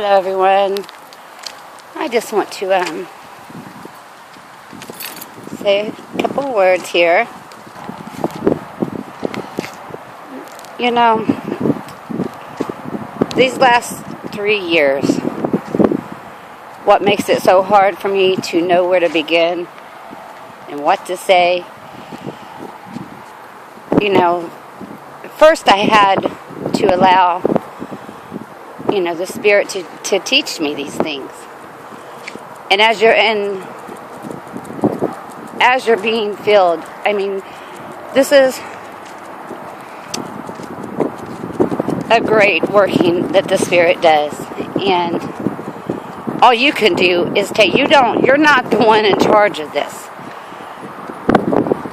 Hello everyone. I just want to say a couple words here. You know, these last 3 years, what makes it so hard for me to know where to begin and what to say, first I had to allow the Spirit to teach me these things. And as you're being filled, this is a great working that the Spirit does. And all you can do is you're not the one in charge of this.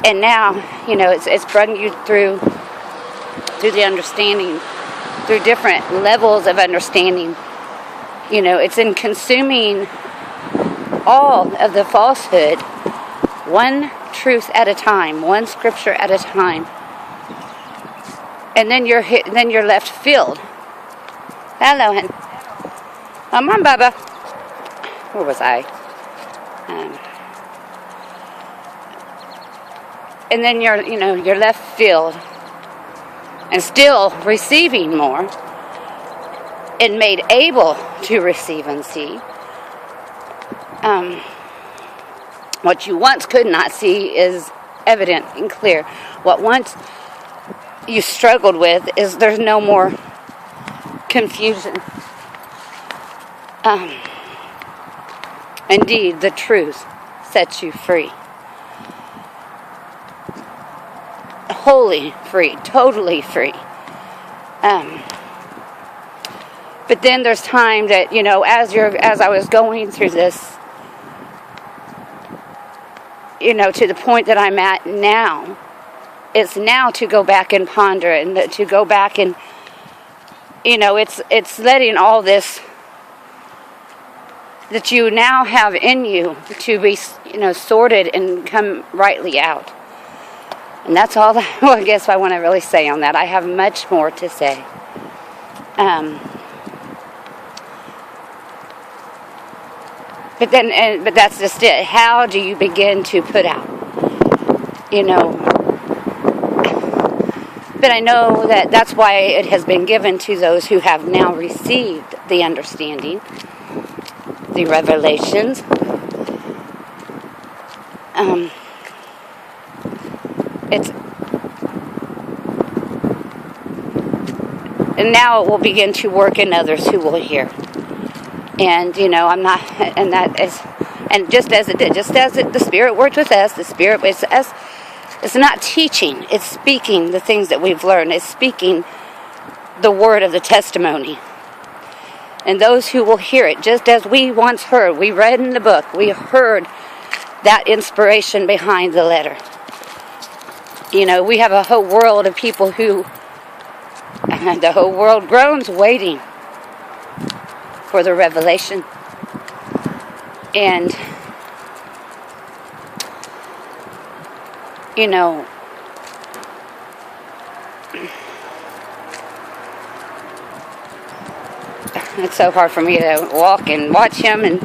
And now, it's bringing you through the understanding, through different levels of understanding. It's in consuming all of the falsehood, one truth at a time, one scripture at a time. And then you're left filled. Hello, honey. Come on, Bubba. Where was I? And then you're left filled and still receiving more and made able to receive and see. What you once could not see is evident and clear. What once you struggled with is there's no more confusion. Indeed, the truth sets you free. Wholly free, totally free. But then there's time that, as I was going through this, to the point that I'm at now, it's now to go back and ponder and to go back and, it's letting all this that you now have in you to be, sorted and come rightly out. And that's all I guess I want to really say on that. I have much more to say. But that's just it. How do you begin to put out? But I know that's why it has been given to those who have now received the understanding, the revelations. And now it will begin to work in others who will hear. And, just as it did, the Spirit worked with us, the Spirit with us, it's not teaching, it's speaking the things that we've learned, it's speaking the word of the testimony. And those who will hear it, just as we once heard, we read in the book, we heard that inspiration behind the letter. We have a whole world of people who, the whole world groans waiting for the revelation. And, it's so hard for me to walk and watch him, and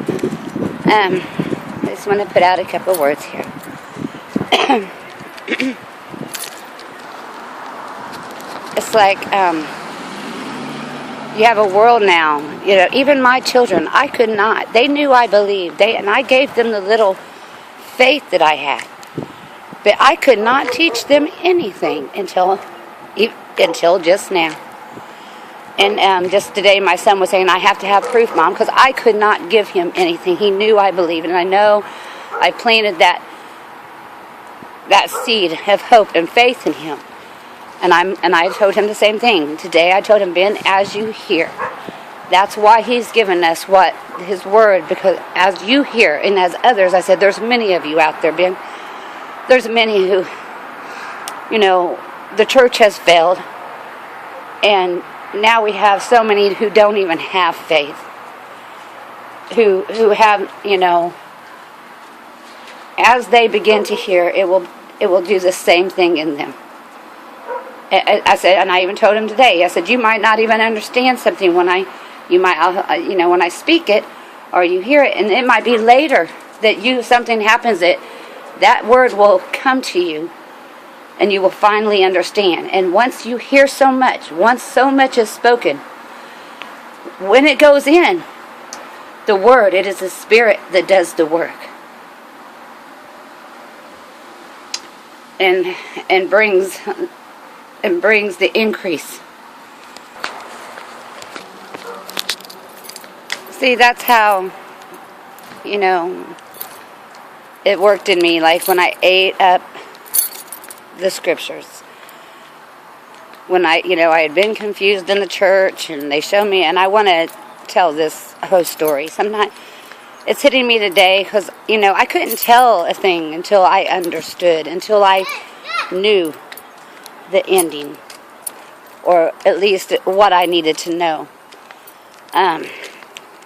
I just want to put out a couple words here. It's like you have a world now, even my children, I could not. They knew I believed. And I gave them the little faith that I had. But I could not teach them anything until just now. And just today my son was saying, I have to have proof, Mom, because I could not give him anything. He knew I believed. And I know I planted that seed of hope and faith in him. And I told him the same thing. Today I told him, Ben, as you hear. That's why he's given us his word, because as you hear, and as others, I said, there's many of you out there, Ben. There's many who, the church has failed. And now we have so many who don't even have faith. Who have, as they begin to hear, it will do the same thing in them. I said, and I even told him today, I said, you might not even understand something when I You might, when I speak it, or you hear it, and it might be later that something happens that word will come to you, and you will finally understand. And once you hear so much, once so much is spoken, when it goes in, the word, it is the Spirit that does the work. And brings the increase. See, that's how, it worked in me. Like when I ate up the scriptures. When I had been confused in the church, and they showed me, and I want to tell this whole story. Sometimes it's hitting me today because, I couldn't tell a thing until I understood, until I knew the ending, or at least what I needed to know.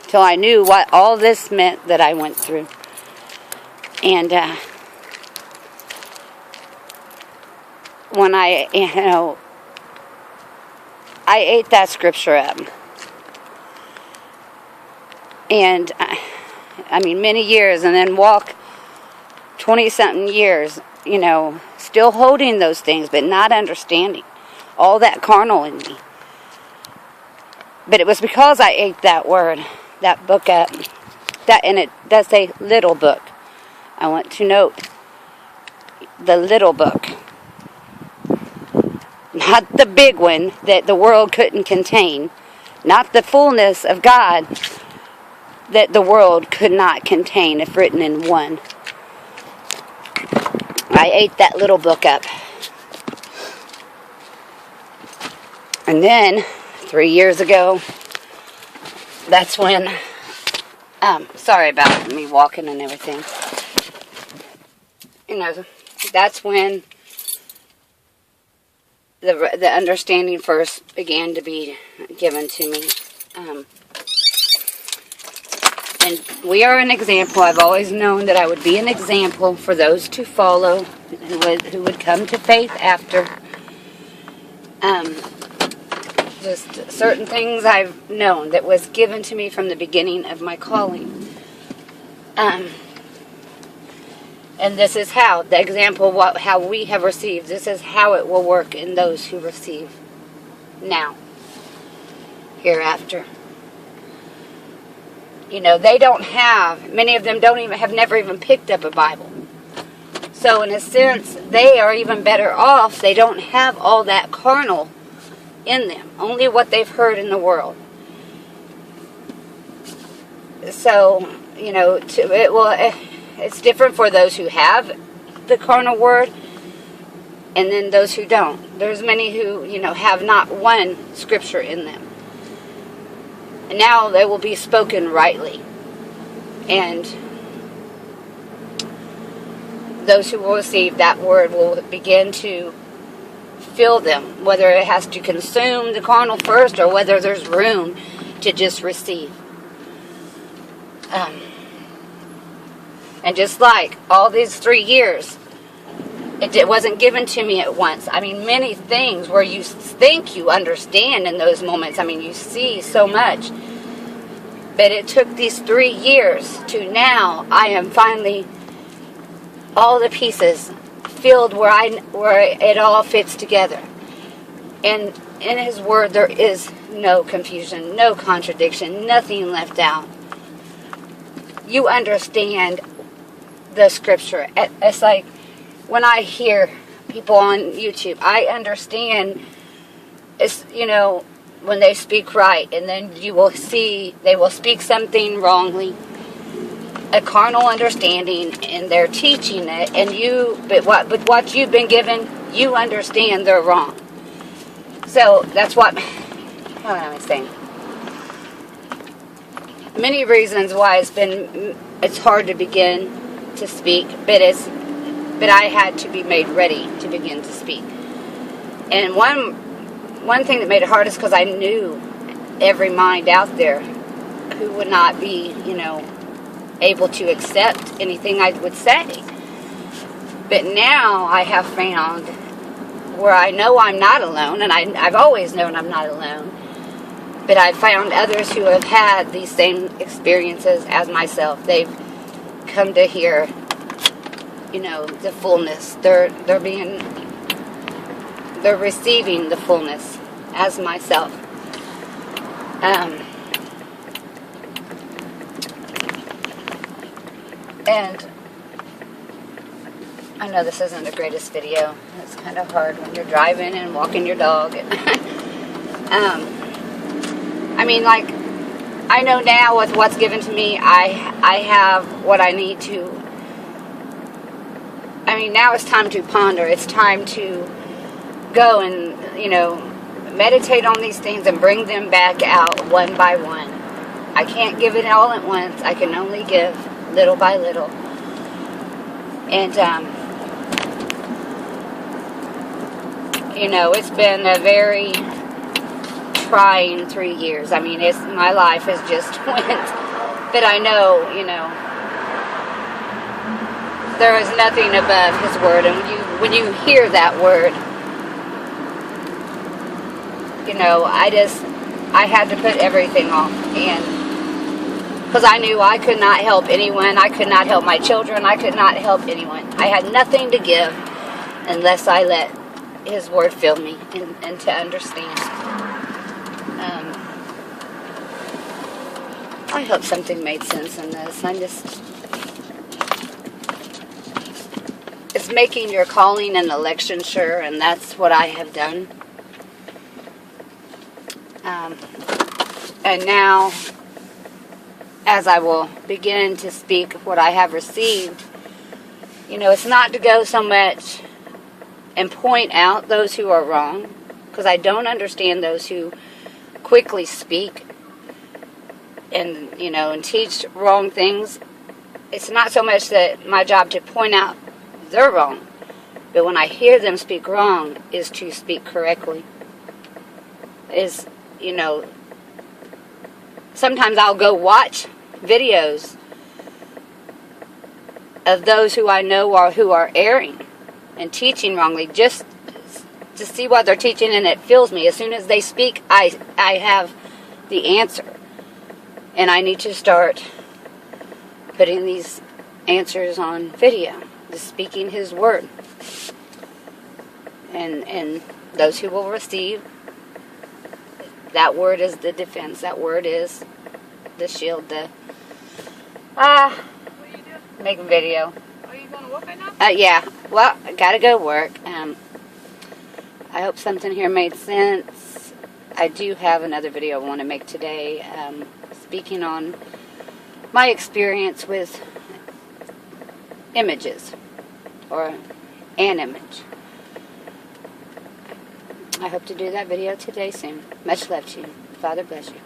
Till I knew what all this meant that I went through. And when I ate that scripture up. And many years, and then walk 20-something years, still holding those things, but not understanding all that carnal in me. But it was because I ate that word, that book up, and it does say little book. I want to note the little book. Not the big one that the world couldn't contain. Not the fullness of God that the world could not contain if written in one. I ate that little book up. And then, 3 years ago, that's when, sorry about me walking and everything. That's when the understanding first began to be given to me. And we are an example. I've always known that I would be an example for those to follow, who would come to faith after. Just certain things I've known that was given to me from the beginning of my calling. And this is how, the example, how we have received, this is how it will work in those who receive now, hereafter. They don't have, many of them have never even picked up a Bible. So in a sense, they are even better off. They don't have all that carnal in them, only what they've heard in the world. So, it's different for those who have the carnal word, and then those who don't. There's many who, have not one scripture in them. And now they will be spoken rightly. And those who will receive that word will begin to fill them, whether it has to consume the carnal first or whether there's room to just receive. And just like all these 3 years, it wasn't given to me at once. Many things where you think you understand in those moments. You see so much. But it took these 3 years to now I am finally all the pieces filled where it all fits together. And in His Word there is no confusion, no contradiction, nothing left out. You understand the Scripture. It's like when I hear people on YouTube, I understand, it's, when they speak right, and then you will see they will speak something wrongly, a carnal understanding, and they're teaching it, and but what you've been given, you understand they're wrong. So that's what am I saying? Many reasons why it's hard to begin to speak, but I had to be made ready to begin to speak. And one thing that made it hard is because I knew every mind out there who would not be, able to accept anything I would say. But now I have found where I know I'm not alone, and I've always known I'm not alone. But I've found others who have had these same experiences as myself. They've come to hear, the fullness. They're receiving the fullness as myself. And I know this isn't the greatest video. It's kind of hard when you're driving and walking your dog. I know now with what's given to me, I have what I need to. Now it's time to ponder. It's time to go and, meditate on these things and bring them back out one by one. I can't give it all at once. I can only give little by little. And, it's been a very trying 3 years. My life has just went. But I know, there is nothing above His Word. And when you hear that Word, I had to put everything off. And because I knew I could not help anyone. I could not help my children. I could not help anyone. I had nothing to give unless I let His Word fill me and to understand. I hope something made sense in this. It's making your calling and election sure, and that's what I have done. And now, as I will begin to speak what I have received, it's not to go so much and point out those who are wrong, because I don't understand those who quickly speak and teach wrong things. It's not so much that my job to point out they're wrong, but when I hear them speak wrong, is to speak correctly. Sometimes I'll go watch videos of those who I know who are erring and teaching wrongly, just to see what they're teaching, and it fills me. As soon as they speak, I have the answer. And I need to start putting these answers on video, just speaking His Word. And those who will receive, that Word is the defense. That Word is the shield. What are you doing? Making video. Are you going to work right now? Yeah. Well, I got to go work. I hope something here made sense. I do have another video I want to make today, speaking on my experience with images, or an image. I hope to do that video today soon. Much love to you. Father bless you.